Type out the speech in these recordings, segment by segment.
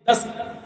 10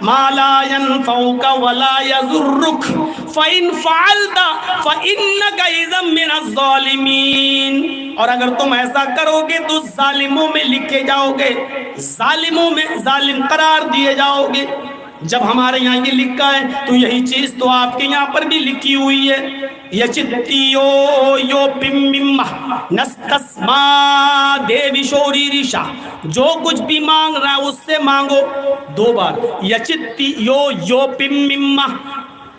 ما لا ينفعك ولا يضرك فإن فعلت فإنك إذا من الظالمين. اور اگر تم ایسا کرو گے تو ظالموں میں لکھے جاؤ گے، ظالموں میں ظالم قرار دیے جاؤ گے. جب ہمارے یہاں یہ لکھا ہے تو یہی چیز تو آپ کے یہاں پر بھی لکھی ہوئی ہے. یچتیو یو پمم نستسما دیوی شوری ریشا، جو کچھ بھی مانگ رہا ہے اس سے مانگو. 2 بار یچتیو یو پمم،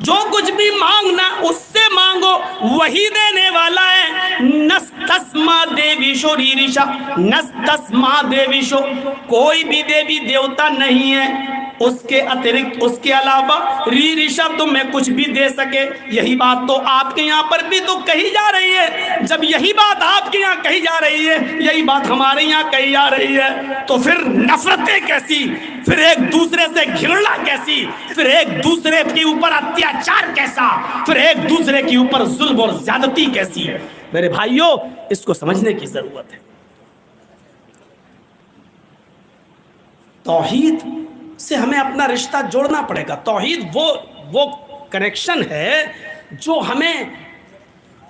جو کچھ بھی مانگنا اس سے مانگو، وہی دینے والا ہے. نستسما دیوی شو ریشا، نستسما دیوی شو، کوئی بھی دیوی دیوتا نہیں ہے اس کے اترکت، اس کے علاوہ ری رشب تمہیں کچھ بھی دے سکے. یہی بات تو آپ کے یہاں پر بھی تو کہی جا رہی ہے. جب یہی بات آپ کے یہاں کہی جا رہی ہے، یہی بات ہمارے یہاں کہی جا رہی ہے، تو پھر نفرتیں کیسی، پھر ایک دوسرے سے گھرنا کیسی، پھر ایک دوسرے کے اوپر اتیاچار کیسا، پھر ایک دوسرے کے اوپر ظلم اور زیادتی کیسی. میرے بھائیوں، اس کو سمجھنے کی ضرورت ہے. توحید سے ہمیں اپنا رشتہ جوڑنا پڑے گا. توحید وہ کنیکشن ہے جو ہمیں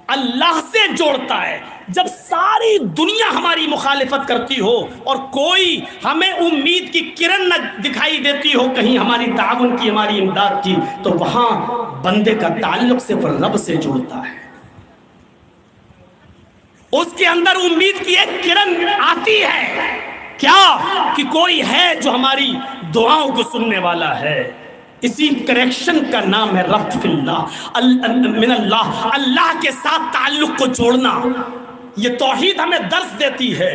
اللہ سے جوڑتا ہے. جب ساری دنیا ہماری مخالفت کرتی ہو اور کوئی ہمیں امید کی کرن نہ دکھائی دیتی ہو کہیں ہماری تعاون کی، ہماری امداد کی، تو وہاں بندے کا تعلق صرف رب سے جڑتا ہے. اس کے اندر امید کی ایک کرن آتی ہے، کیا کہ کوئی ہے جو ہماری دعاؤں کو سننے والا ہے. اسی کریکشن کا نام ہے ربط فی اللہ، من اللہ، اللہ کے ساتھ تعلق کو جوڑنا. یہ توحید ہمیں درس دیتی ہے.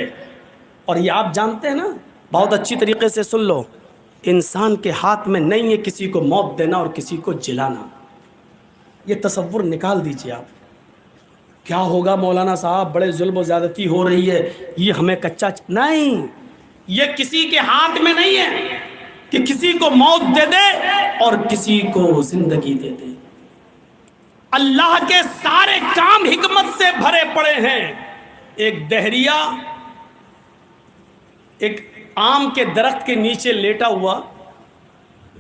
اور یہ آپ جانتے ہیں نا، بہت اچھی طریقے سے سن لو، انسان کے ہاتھ میں نہیں ہے کسی کو موت دینا اور کسی کو جلانا. یہ تصور نکال دیجئے آپ. کیا ہوگا مولانا صاحب، بڑے ظلم و زیادتی ہو رہی ہے، یہ ہمیں کچا نہیں. یہ کسی کے ہاتھ میں نہیں ہے کہ کسی کو موت دے دے اور کسی کو زندگی دے دے. اللہ کے سارے کام حکمت سے بھرے پڑے ہیں. ایک دہریا ایک آم کے درخت کے نیچے لیٹا ہوا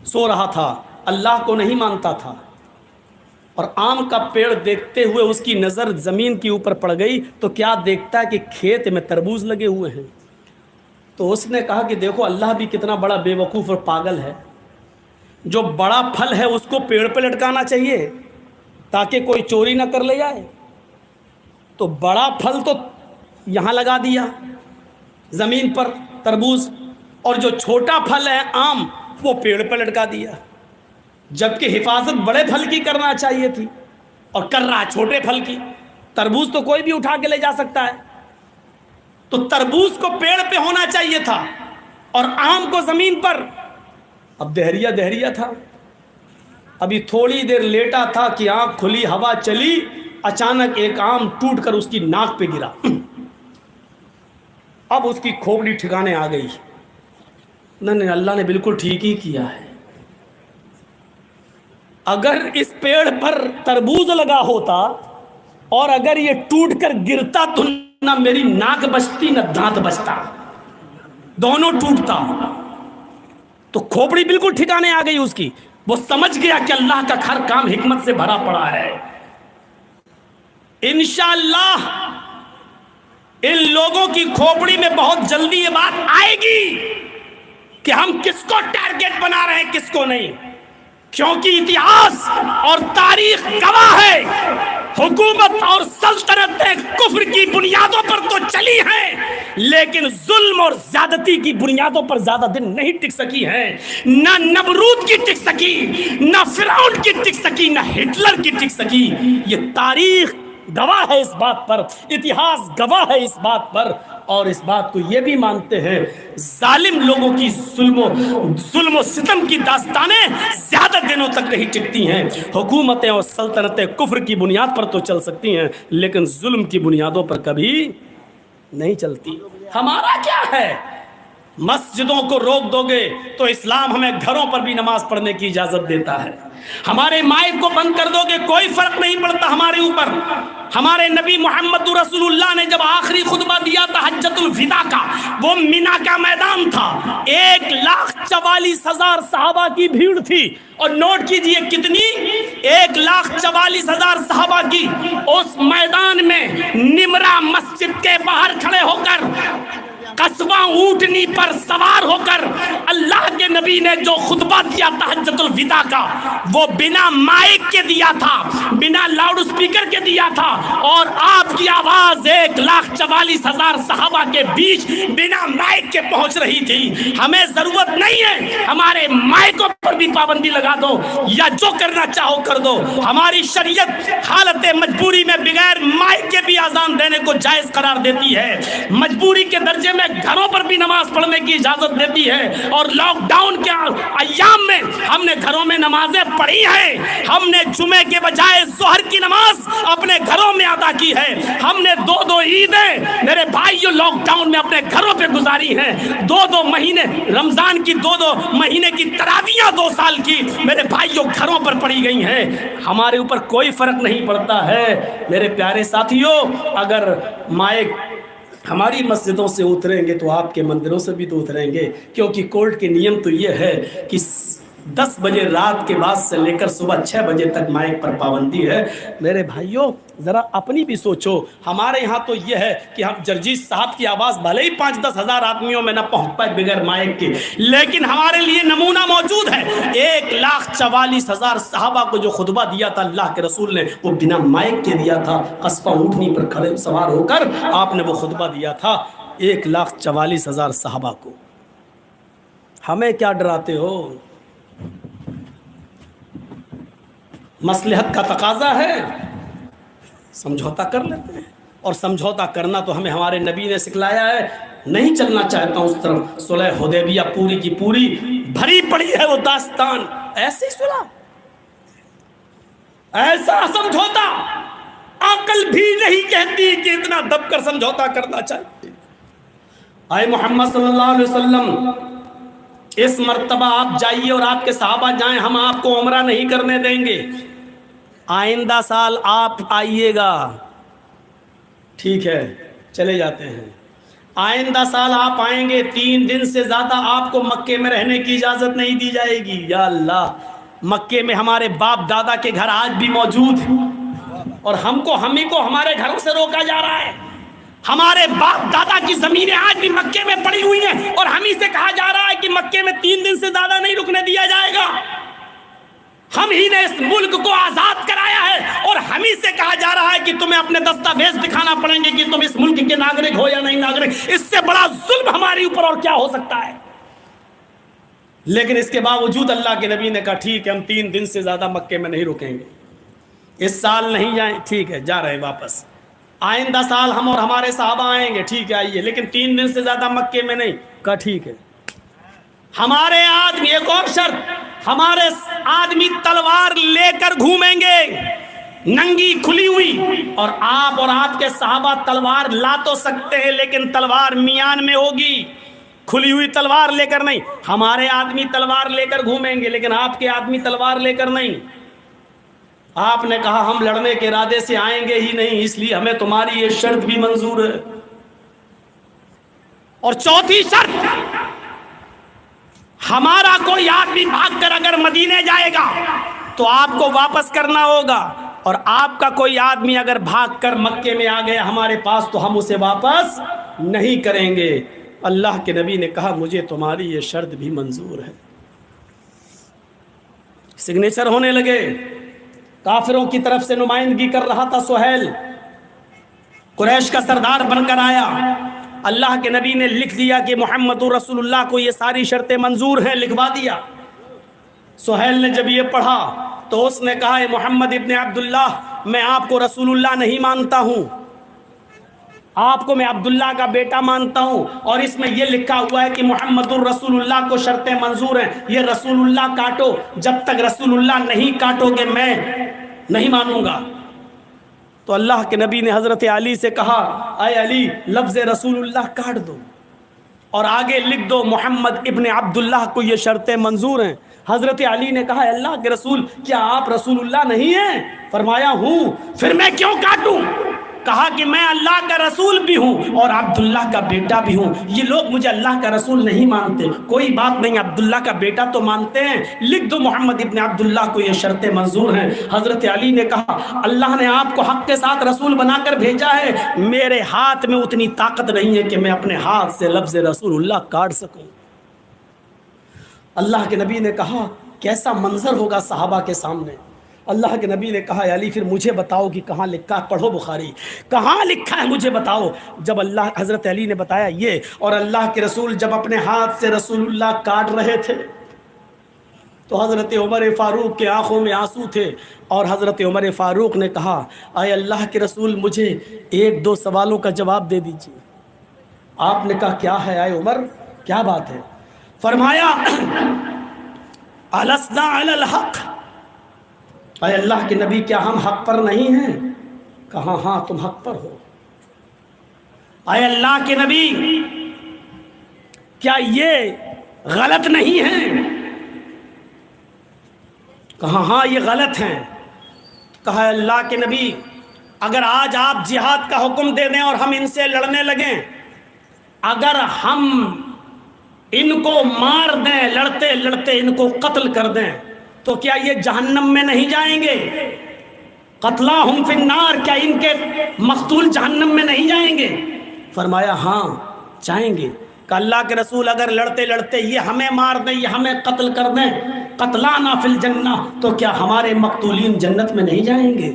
سو رہا تھا، اللہ کو نہیں مانتا تھا، اور آم کا پیڑ دیکھتے ہوئے اس کی نظر زمین کے اوپر پڑ گئی تو کیا دیکھتا ہے کہ کھیت میں تربوز لگے ہوئے ہیں. تو اس نے کہا کہ دیکھو اللہ بھی کتنا بڑا بے وقوف اور پاگل ہے، جو بڑا پھل ہے اس کو پیڑ پہ لٹکانا چاہیے تاکہ کوئی چوری نہ کر لے جائے. تو بڑا پھل تو یہاں لگا دیا زمین پر تربوز، اور جو چھوٹا پھل ہے آم وہ پیڑ پہ لٹکا دیا. جبکہ حفاظت بڑے پھل کی کرنا چاہیے تھی اور کر رہا ہے چھوٹے پھل کی. تربوز تو کوئی بھی اٹھا کے لے جا سکتا ہے، تو تربوز کو پیڑ پہ ہونا چاہیے تھا اور آم کو زمین پر. اب دہریا تھا، ابھی تھوڑی دیر لیٹا تھا کہ آنکھ کھلی، ہوا چلی، اچانک ایک آم ٹوٹ کر اس کی ناک پہ گرا. اب اس کی کھوپڑی ٹھکانے آ گئی. نہیں، اللہ نے بالکل ٹھیک ہی کیا ہے. اگر اس پیڑ پر تربوز لگا ہوتا اور اگر یہ ٹوٹ کر گرتا تو نہ میری ناک بچتی نہ دانت بچتا، دونوں ٹوٹتا. تو کھوپڑی بالکل ٹھکانے آ گئی اس کی. وہ سمجھ گیا کہ اللہ کا ہر کام حکمت سے بھرا پڑا ہے. انشاءاللہ ان لوگوں کی کھوپڑی میں بہت جلدی یہ بات آئے گی کہ ہم کس کو ٹارگٹ بنا رہے ہیں کس کو نہیں. کیونکہ اتہاس اور تاریخ گواہ ہے حکومت اور سلطنتیں کفر کی بنیادوں پر تو چلی ہیں لیکن ظلم اور زیادتی کی بنیادوں پر زیادہ دن نہیں ٹک سکی ہیں. نہ نمرود کی ٹک سکی، نہ فرعون کی ٹک سکی، نہ ہٹلر کی ٹک سکی. یہ تاریخ گواہ ہے اس بات پر، اتہاس گواہ ہے اس بات پر. اور اس بات کو یہ بھی مانتے ہیں ظالم لوگوں کی ظلم و ستم کی داستانیں زیادہ دنوں تک نہیں ٹکتی ہیں. حکومتیں اور سلطنتیں کفر کی بنیاد پر تو چل سکتی ہیں لیکن ظلم کی بنیادوں پر کبھی نہیں چلتی. ہمارا کیا ہے؟ مسجدوں کو روک دو گے تو اسلام ہمیں گھروں پر بھی نماز پڑھنے کی اجازت دیتا ہے. ہمارے مائک کو بند کر دو گے کوئی فرق نہیں پڑتا ہمارے اوپر. ہمارے نبی محمد رسول اللہ نے جب آخری خطبہ دیا تھا حجۃ الوداع کا وہ مینا کا میدان تھا، 1,44,000 صحابہ کی بھیڑ تھی، اور نوٹ کیجئے کتنی، 1,44,000 صحابہ کی اس میدان میں نمرہ مسجد کے باہر کھڑے ہو کر، قصبہ اونٹنی پر سوار ہو کر اللہ کے نبی نے جو خطبہ دیا تہجد الوداع کا وہ بنا مائک کے دیا تھا، بنا لاؤڈ سپیکر کے دیا تھا، اور آپ کی آواز 1,44,000 صحابہ کے بیچ بنا مائک کے پہنچ رہی تھی۔ ہمیں ضرورت نہیں ہے ہمارے مائکوں پر بھی پابندی لگا دو یا جو کرنا چاہو کر دو، ہماری شریعت حالت مجبوری میں بغیر مائک کے بھی اذان دینے کو جائز قرار دیتی ہے، مجبوری کے درجے میں گھروں پر بھی نماز پڑھنے کی اجازت دیتی ہے، اور لاک ڈاؤن کے ایام میں ہم نے گھروں میں نمازیں پڑھی ہیں، ہم نے جمعے کے بجائے ظہر کی نماز اپنے گھروں میں ادا کی ہے، ہم نے 2 عیدیں میرے بھائیوں لاک ڈاؤن میں اپنے گھروں پہ گزاری ہیں، 2 مہینے رمضان کی 2 مہینے کی تراویحیں 2 سال کی میرے بھائیوں گھروں پر پڑھی گئی ہیں، ہمارے اوپر کوئی فرق نہیں پڑتا ہے۔ میرے پیارے ساتھیوں، اگر مائک ہماری مسجدوں سے اتریں گے تو آپ کے مندروں سے بھی تو اتریں گے، کیونکہ کورٹ کے نیم تو یہ ہے کہ 10 بجے رات کے بعد سے لے کر صبح 6 بجے تک مائک پر پابندی ہے۔ میرے بھائیوں ذرا اپنی بھی سوچو، ہمارے یہاں تو یہ ہے کہ ہم جرجیت صاحب کی آواز بھلے ہی 5-10 ہزار آدمیوں میں نہ پہنچ پائے بغیر مائک کے، لیکن ہمارے لیے نمونہ موجود ہے۔ 1,44,000 صحابہ کو جو خطبہ دیا تھا اللہ کے رسول نے وہ بنا مائک کے دیا تھا، قصبہ اونٹنی پر کھڑے سوار ہو کر آپ نے وہ خطبہ دیا تھا 1,44,000 صحابہ کو۔ ہمیں کیا ڈراتے ہو؟ مصلحت کا تقاضا ہے، سمجھوتا کر لیتے ہیں، اور سمجھوتا کرنا تو ہمیں ہمارے نبی نے سکھلایا ہے۔ نہیں چلنا چاہتا ہوں اس طرف، صلح حدیبیہ پوری کی پوری بھری پڑی ہے وہ داستان، ایسی صلح، ایسا سمجھوتا عقل بھی نہیں کہتی کہ اتنا دب کر سمجھوتا کرنا چاہیے۔ آئے محمد صلی اللہ علیہ وسلم، اس مرتبہ آپ جائیے اور آپ کے صحابہ جائیں، ہم آپ کو عمرہ نہیں کرنے دیں گے، آئندہ سال آپ آئیے گا، ٹھیک ہے چلے جاتے ہیں، آئندہ سال آپ آئیں گے، 3 دن سے زیادہ آپ کو مکے میں رہنے کی اجازت نہیں دی جائے گی۔ یا اللہ، مکے میں ہمارے باپ دادا کے گھر آج بھی موجود ہیں، اور ہم ہی کو ہمارے گھروں سے روکا جا رہا ہے، ہمارے باپ دادا کی زمینیں آج بھی مکے میں پڑی ہوئی ہیں، اور ہم ہی سے کہا جا رہا ہے کہ مکے میں 3 دن سے زیادہ نہیں رکنے دیا جائے گا۔ ہم ہی نے اس ملک کو آزاد کرایا ہے، اور ہم ہی سے کہا جا رہا ہے کہ تمہیں اپنے دستاویز دکھانا پڑیں گے کہ تم اس ملک کے ناگرک ہو یا نہیں ناگرک۔ اس سے بڑا ظلم ہمارے اوپر اور کیا ہو سکتا ہے؟ لیکن اس کے باوجود اللہ کے نبی نے کہا ٹھیک ہے ہم 3 دن سے زیادہ مکے میں نہیں رکیں گے، اس سال نہیں جائیں، ٹھیک ہے جا رہے واپس، آئندہ سال ہم اور ہمارے صحابہ آئیں گے، ٹھیک ہے آئیے، لیکن 3 دن سے زیادہ مکے میں نہیں، کہا ٹھیک ہے۔ ہمارے آدمی، ایک اور شرط، ہمارے آدمی تلوار لے کر گھومیں گے ننگی کھلی ہوئی، اور آپ کے صحابہ تلوار لا تو سکتے ہیں لیکن تلوار میان میں ہوگی، کھلی ہوئی تلوار لے کر نہیں۔ ہمارے آدمی تلوار لے کر گھومیں گے لیکن آپ کے آدمی تلوار لے کر نہیں۔ آپ نے کہا ہم لڑنے کے ارادے سے آئیں گے ہی نہیں، اس لیے ہمیں تمہاری یہ شرط بھی منظور ہے۔ اور چوتھی شرط، ہمارا کوئی آدمی بھاگ کر اگر مدینے جائے گا تو آپ کو واپس کرنا ہوگا، اور آپ کا کوئی آدمی اگر بھاگ کر مکے میں آ گیا ہمارے پاس تو ہم اسے واپس نہیں کریں گے۔ اللہ کے نبی نے کہا مجھے تمہاری یہ شرط بھی منظور ہے۔ سگنیچر ہونے لگے، کافروں کی طرف سے نمائندگی کر رہا تھا سہیل، قریش کا سردار بن کر آیا۔ اللہ کے نبی نے لکھ دیا کہ محمد رسول اللہ کو یہ ساری شرطیں منظور ہیں، لکھوا دیا۔ سہیل نے جب یہ پڑھا تو اس نے کہا اے محمد ابن عبداللہ، میں آپ کو رسول اللہ نہیں مانتا ہوں، آپ کو میں عبداللہ کا بیٹا مانتا ہوں، اور اس میں یہ لکھا ہوا ہے کہ محمد الرسول اللہ کو شرطیں منظور ہیں، یہ رسول اللہ کاٹو، جب تک رسول اللہ نہیں کاٹو گے میں نہیں مانوں گا۔ تو اللہ کے نبی نے حضرت علی سے کہا اے علی لفظ رسول اللہ کاٹ دو اور آگے لکھ دو محمد ابن عبداللہ کو یہ شرطیں منظور ہیں۔ حضرت علی نے کہا اللہ کے رسول کیا آپ رسول اللہ نہیں ہیں؟ فرمایا ہوں، پھر میں کیوں کاٹوں؟ کہا کہ میں اللہ کا رسول بھی ہوں اور عبداللہ کا بیٹا بھی ہوں. یہ لوگ مجھے اللہ کا رسول نہیں مانتے، کوئی بات نہیں، عبداللہ کا بیٹا تو مانتے ہیں، لکھ دو محمد ابن عبداللہ کو، یہ شرطیں منظور ہیں. حضرت علی نے کہا اللہ نے آپ کو حق کے ساتھ رسول بنا کر بھیجا ہے، میرے ہاتھ میں اتنی طاقت نہیں ہے کہ میں اپنے ہاتھ سے لفظ رسول اللہ کاٹ سکوں. اللہ کے نبی نے کہا کیسا منظر ہوگا صحابہ کے سامنے. اللہ کے نبی نے کہا علی پھر مجھے بتاؤ کہ کہاں لکھا، پڑھو بخاری، کہاں لکھا ہے مجھے بتاؤ. جب حضرت علی نے بتایا یہ، اور اللہ کے رسول جب اپنے ہاتھ سے رسول اللہ کاٹ رہے تھے تو حضرت عمر فاروق کے آنکھوں میں آنسو تھے، اور حضرت عمر فاروق نے کہا اے اللہ کے رسول مجھے ایک دو سوالوں کا جواب دے دیجیے. آپ نے کہا کیا ہے اے عمر، کیا بات ہے؟ فرمایا الَسْنَا عَلَى الْحَقِّ، اے اللہ کے نبی کیا ہم حق پر نہیں ہیں؟ کہا ہاں تم حق پر ہو. اے اللہ کے نبی کیا یہ غلط نہیں ہے؟ کہا ہاں یہ غلط ہیں. کہا اللہ کے نبی اگر آج آپ جہاد کا حکم دے دیں اور ہم ان سے لڑنے لگیں، اگر ہم ان کو مار دیں، لڑتے لڑتے ان کو قتل کر دیں، تو کیا یہ جہنم میں نہیں جائیں گے؟ قتلاہم فی النار، کیا ان کے مقتول جہنم میں نہیں جائیں گے؟ فرمایا ہاں جائیں گے. کہ اللہ کے رسول اگر لڑتے لڑتے یہ ہمیں مار دیں، یہ ہمیں قتل کر دیں، قتلانا فی الجنہ، تو کیا ہمارے مقتولین جنت میں نہیں جائیں گے؟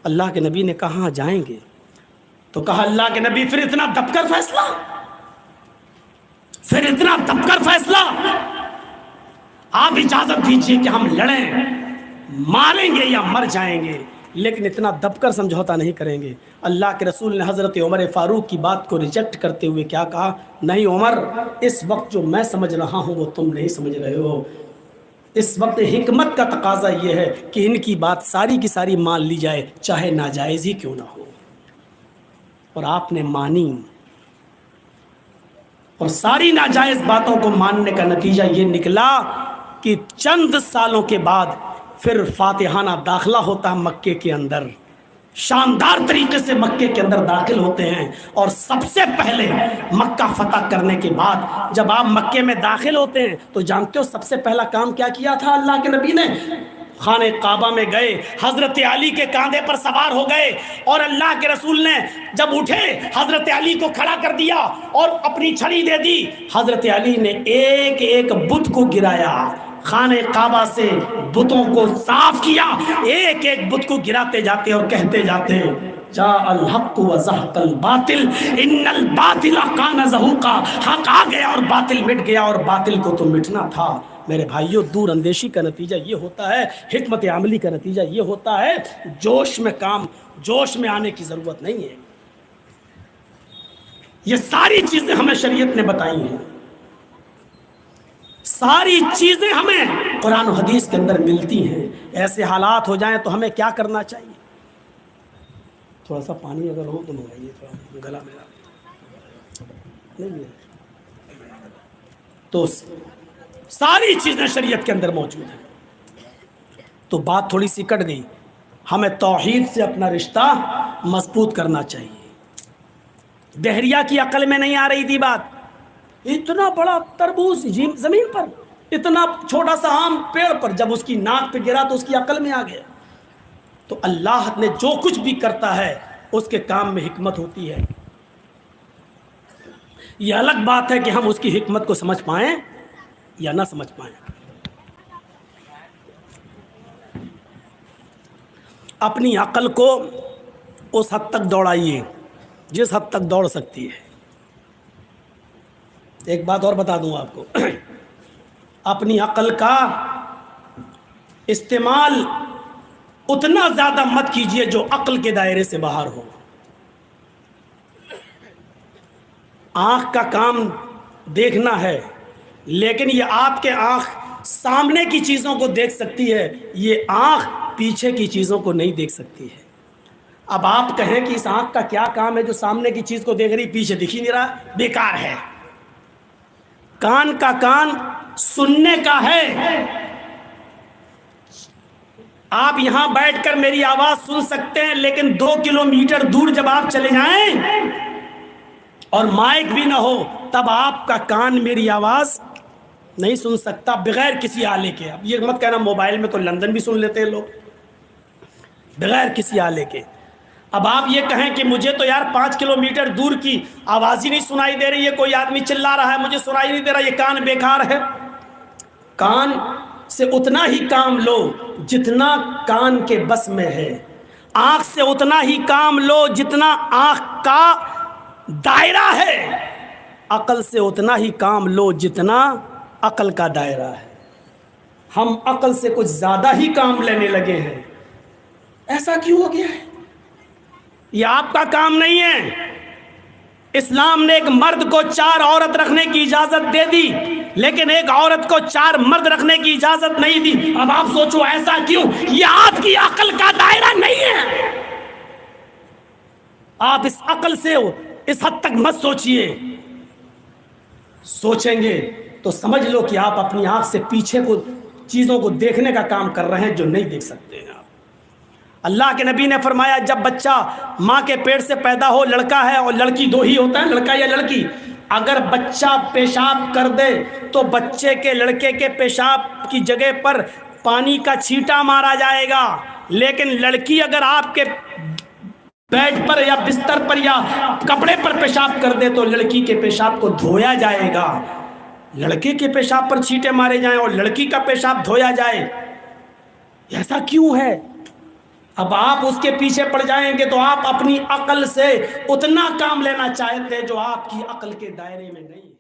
اللہ کے نبی نے کہا ہاں جائیں گے. تو کہا اللہ کے نبی پھر اتنا دب کر فیصلہ، پھر اتنا دب کر فیصلہ، آپ اجازت دیجئے کہ ہم لڑیں، ماریں گے یا مر جائیں گے، لیکن اتنا دب کر سمجھوتا نہیں کریں گے. اللہ کے رسول نے حضرت عمر فاروق کی بات کو ریجیکٹ کرتے ہوئے کیا کہا؟ نہیں عمر، اس وقت جو میں سمجھ رہا ہوں وہ تم نہیں سمجھ رہے ہو. اس وقت حکمت کا تقاضا یہ ہے کہ ان کی بات ساری کی ساری مان لی جائے، چاہے ناجائز ہی کیوں نہ ہو. اور آپ نے مانی، اور ساری ناجائز باتوں کو ماننے کا نتیجہ یہ نکلا کہ چند سالوں کے بعد پھر فاتحانہ داخلہ ہوتا ہے مکے کے اندر، شاندار طریقے سے مکے کے اندر داخل ہوتے ہیں. اور سب سے پہلے مکہ فتح کرنے کے بعد جب آپ مکے میں داخل ہوتے ہیں تو جانتے ہو سب سے پہلا کام کیا کیا تھا اللہ کے نبی نے؟ خانہ کعبہ میں گئے، حضرت علی کے کاندھے پر سوار ہو گئے، اور اللہ کے رسول نے جب اٹھے حضرت علی کو کھڑا کر دیا اور اپنی چھڑی دے دی. حضرت علی نے ایک ایک بت کو گرایا، خانہ کعبہ سے بتوں کو صاف کیا، ایک ایک بت کو گراتے جاتے اور کہتے جاتے جاء الحق وزهق الباطل ان الباطل کان زہوقا، حق آ گیا اور باطل مٹ گیا، اور باطل کو تو مٹنا تھا. میرے بھائیوں، دور اندیشی کا نتیجہ یہ ہوتا ہے، حکمت عملی کا نتیجہ یہ ہوتا ہے، جوش میں آنے کی ضرورت نہیں ہے. یہ ساری چیزیں ہمیں شریعت نے بتائی ہیں، ساری چیزیں ہمیں قرآن و حدیث کے اندر ملتی ہیں. ایسے حالات ہو جائیں تو ہمیں کیا کرنا چاہیے؟ تھوڑا سا پانی اگر ہو تو منگائیے، تھوڑا گلا میرا نہیں ہے. تو ساری چیزیں شریعت کے اندر موجود ہیں. تو بات تھوڑی سی کٹ گئی، ہمیں توحید سے اپنا رشتہ مضبوط کرنا چاہیے. دہریہ کی عقل میں نہیں آ رہی تھی بات. اتنا بڑا تربوز زمین پر، اتنا چھوٹا سا آم پیڑ پر، جب اس کی ناک پہ گرا تو اس کی عقل میں آ گیا. تو اللہ نے جو کچھ بھی کرتا ہے اس کے کام میں حکمت ہوتی ہے. یہ الگ بات ہے کہ ہم اس کی حکمت کو سمجھ پائیں یا نہ سمجھ پائیں. اپنی عقل کو اس حد تک دوڑائیے جس حد تک دوڑ سکتی ہے. ایک بات اور بتا دوں آپ کو، اپنی عقل کا استعمال اتنا زیادہ مت کیجئے جو عقل کے دائرے سے باہر ہو. آنکھ کا کام دیکھنا ہے، لیکن یہ آپ کے آنکھ سامنے کی چیزوں کو دیکھ سکتی ہے، یہ آنکھ پیچھے کی چیزوں کو نہیں دیکھ سکتی ہے. اب آپ کہیں کہ اس آنکھ کا کیا کام ہے جو سامنے کی چیز کو دیکھ رہی پیچھے دکھ ہی نہیں رہا؟ بیکار ہے. کان کا کام سننے کا ہے. آپ یہاں بیٹھ کر میری آواز سن سکتے ہیں، لیکن 2 کلومیٹر دور جب آپ چلے جائیں اور مائک بھی نہ ہو تب آپ کا کان میری آواز نہیں سن سکتا بغیر کسی آلے کے. اب یہ مت کہنا موبائل میں تو لندن بھی سن لیتے ہیں لوگ بغیر کسی آلے کے. اب آپ یہ کہیں کہ مجھے تو یار 5 کلومیٹر دور کی آواز ہی نہیں سنائی دے رہی ہے، کوئی آدمی چلا رہا ہے مجھے سنائی نہیں دے رہا، یہ کان بیکار ہے. کان سے اتنا ہی کام لو جتنا کان کے بس میں ہے. آنکھ سے اتنا ہی کام لو جتنا آنکھ کا دائرہ ہے. عقل سے اتنا ہی کام لو جتنا عقل کا دائرہ ہے. ہم عقل سے کچھ زیادہ ہی کام لینے لگے ہیں. ایسا کیوں ہو گیا ہے؟ یہ آپ کا کام نہیں ہے. اسلام نے ایک مرد کو 4 عورت رکھنے کی اجازت دے دی، لیکن ایک عورت کو 4 مرد رکھنے کی اجازت نہیں دی. اب آپ سوچو ایسا کیوں؟ یہ آپ کی عقل کا دائرہ نہیں ہے. آپ اس عقل سے اس حد تک مت سوچئے. سوچیں گے تو سمجھ لو کہ آپ اپنی آنکھ سے پیچھے کو چیزوں کو دیکھنے کا کام کر رہے ہیں جو نہیں دیکھ سکتے ہیں آپ. اللہ کے نبی نے فرمایا جب بچہ ماں کے پیٹ سے پیدا ہو، لڑکا ہے اور لڑکی 2 ہی ہوتا ہے، لڑکا یا لڑکی، اگر بچہ پیشاب کر دے تو بچے کے لڑکے کے پیشاب کی جگہ پر پانی کا چھینٹا مارا جائے گا، لیکن لڑکی اگر آپ کے بیڈ پر یا بستر پر یا کپڑے پر پیشاب کر دے تو لڑکی کے پیشاب کو دھویا جائے گا. لڑکے کے پیشاب پر چھینٹے مارے جائیں اور لڑکی کا پیشاب دھویا جائے. ایسا کیوں ہے؟ اب آپ اس کے پیچھے پڑ جائیں گے تو آپ اپنی عقل سے اتنا کام لینا چاہتے ہیں جو آپ کی عقل کے دائرے میں نہیں ہے.